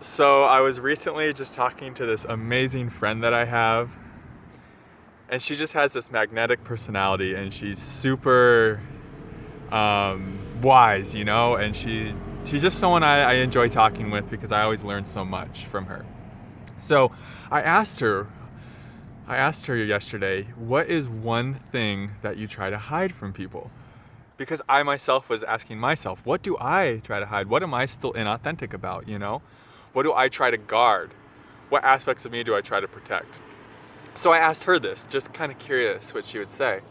So I was recently just talking to this amazing friend that I have, and she just has this magnetic personality, and she's super wise, and she's just someone I enjoy talking with because I always learn so much from her. So I asked her, yesterday, what is one thing that you try to hide from people? Because I myself was asking myself, what do I try to hide? What am I still inauthentic about, What do I try to guard? What aspects of me do I try to protect? So I asked her this, just kind of curious what she would say.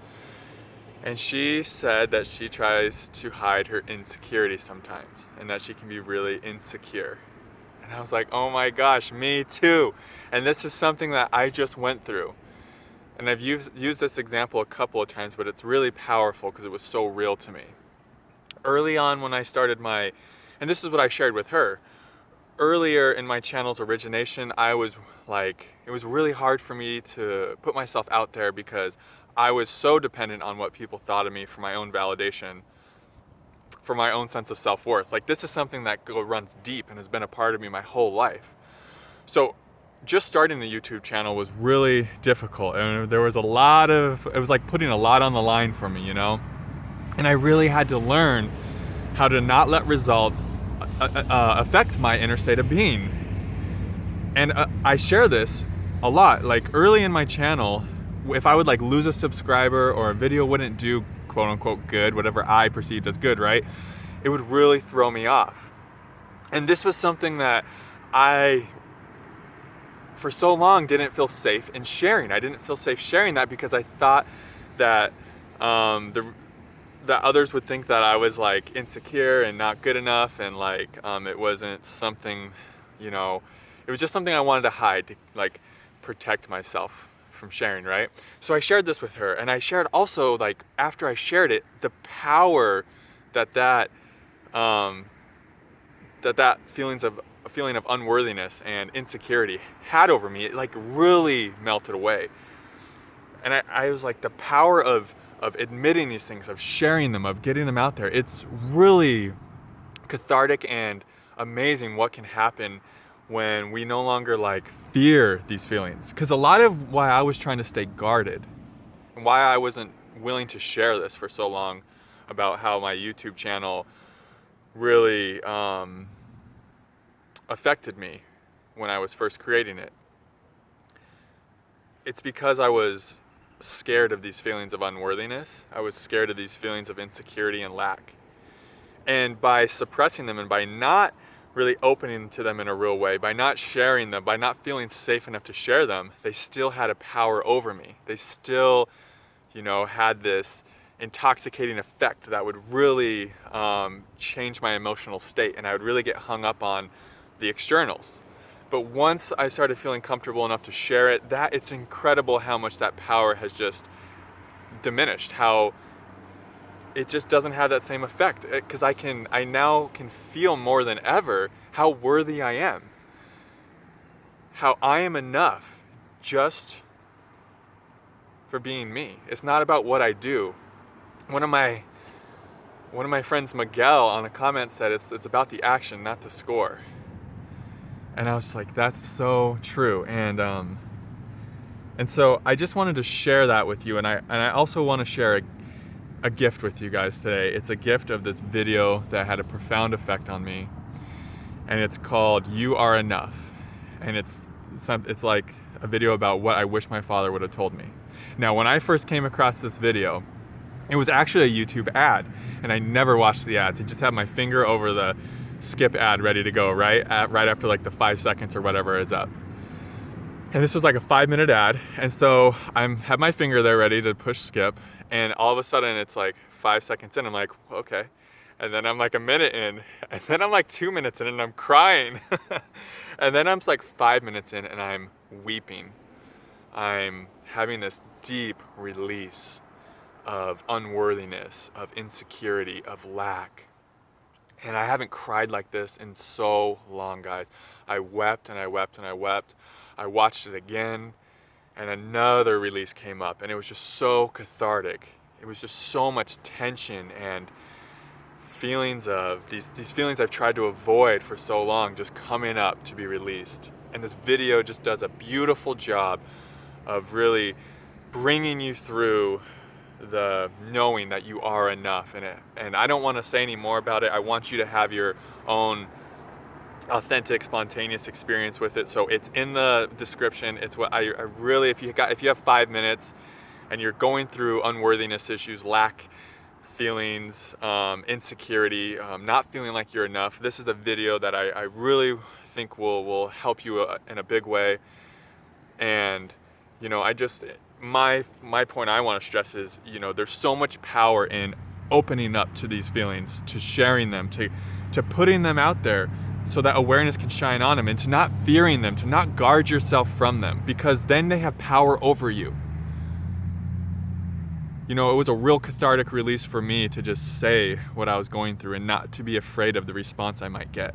And she said that she tries to hide her insecurity sometimes, and that she can be really insecure. And I was like, oh my gosh, me too. And this is something that I just went through. And I've used this example a couple of times, but it's really powerful because it was so real to me. Early on when I started and this is what I shared with her, earlier in my channel's origination, it was really hard for me to put myself out there because I was so dependent on what people thought of me for my own validation, for my own sense of self-worth. Like, this is something that runs deep and has been a part of me my whole life. So just starting the YouTube channel was really difficult, and there was it was like putting a lot on the line for me, And I really had to learn how to not let results affect my inner state of being. And I share this a lot. Like, early in my channel, if I would lose a subscriber or a video wouldn't do quote unquote good, whatever I perceived as good, right? It would really throw me off. And this was something that I, for so long, didn't feel safe in sharing. I didn't feel safe sharing that because I thought that that others would think that I was insecure and not good enough, and it wasn't something, it was just something I wanted to hide to protect myself from sharing, right? So I shared this with her, and I shared also, after I shared it, the power that feeling of unworthiness and insecurity had over me. It really melted away. And I was like, the power of admitting these things, of sharing them, of getting them out there, it's really cathartic and amazing what can happen when we no longer fear these feelings. Because a lot of why I was trying to stay guarded and why I wasn't willing to share this for so long about how my YouTube channel really affected me when I was first creating it, it's because I was scared of these feelings of unworthiness. I was scared of these feelings of insecurity and lack. And by suppressing them and by not really opening to them in a real way, by not sharing them, by not feeling safe enough to share them, they still had a power over me. They still, had this intoxicating effect that would really change my emotional state, and I would really get hung up on the externals. But once I started feeling comfortable enough to share it, it's incredible how much that power has just diminished, how it just doesn't have that same effect, because I now can feel more than ever how worthy I am, how I am enough just for being me. It's not about what I do. One of my friends, Miguel, on a comment said it's about the action, not the score. And I was like, that's so true. And so I just wanted to share that with you, and I also want to share a gift with you guys today. It's a gift of this video that had a profound effect on me, and it's called "You Are Enough," and it's like a video about what I wish my father would have told me. Now, when I first came across this video, it was actually a YouTube ad, and I never watched the ads. It just had my finger over the skip ad ready to go, right after the 5 seconds or whatever is up. And this was a 5-minute ad, and so I have my finger there ready to push skip, and all of a sudden it's 5 seconds in, I'm like, okay, and then I'm a minute in, and then I'm 2 minutes in, and I'm crying, and then I'm 5 minutes in, and I'm weeping. I'm having this deep release of unworthiness, of insecurity, of lack. And I haven't cried like this in so long, guys. I wept and I wept and I wept. I watched it again, and another release came up, and it was just so cathartic. It was just so much tension and feelings of these feelings I've tried to avoid for so long just coming up to be released. And this video just does a beautiful job of really bringing you through the knowing that you are enough in it. And I don't want to say any more about it. I want you to have your own authentic, spontaneous experience with it. So it's in the description. It's what I really, if you have 5 minutes and you're going through unworthiness issues, lack feelings, insecurity, not feeling like you're enough, this is a video that I really think will help you in a big way. And you know, my point I want to stress is, you know, there's so much power in opening up to these feelings, to sharing them, to putting them out there so that awareness can shine on them, and to not fearing them, to not guard yourself from them, because then they have power over you. You know, it was a real cathartic release for me to just say what I was going through and not to be afraid of the response I might get.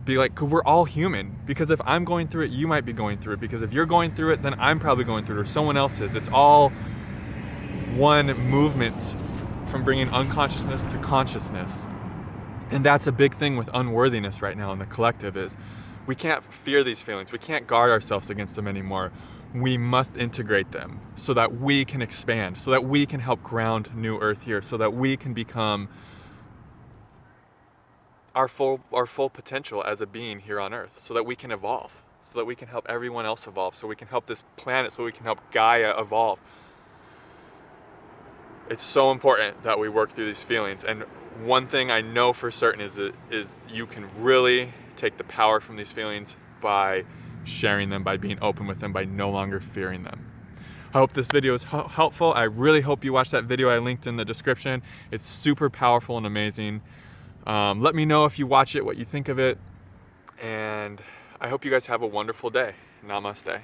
Be like, 'cause we're all human. Because if I'm going through it, you might be going through it. Because if you're going through it, then I'm probably going through it, or someone else is. It's all one movement from bringing unconsciousness to consciousness. And that's a big thing with unworthiness right now in the collective, is we can't fear these feelings. We can't guard ourselves against them anymore. We must integrate them so that we can expand, so that we can help ground New Earth here, so that we can become our full potential as a being here on Earth, so that we can evolve, so that we can help everyone else evolve, so we can help this planet, so we can help Gaia evolve. It's so important that we work through these feelings. And one thing I know for certain is you can really take the power from these feelings by sharing them, by being open with them, by no longer fearing them. I hope this video is helpful. I really hope you watch that video I linked in the description. It's super powerful and amazing. Let me know if you watch it, what you think of it, and I hope you guys have a wonderful day. Namaste.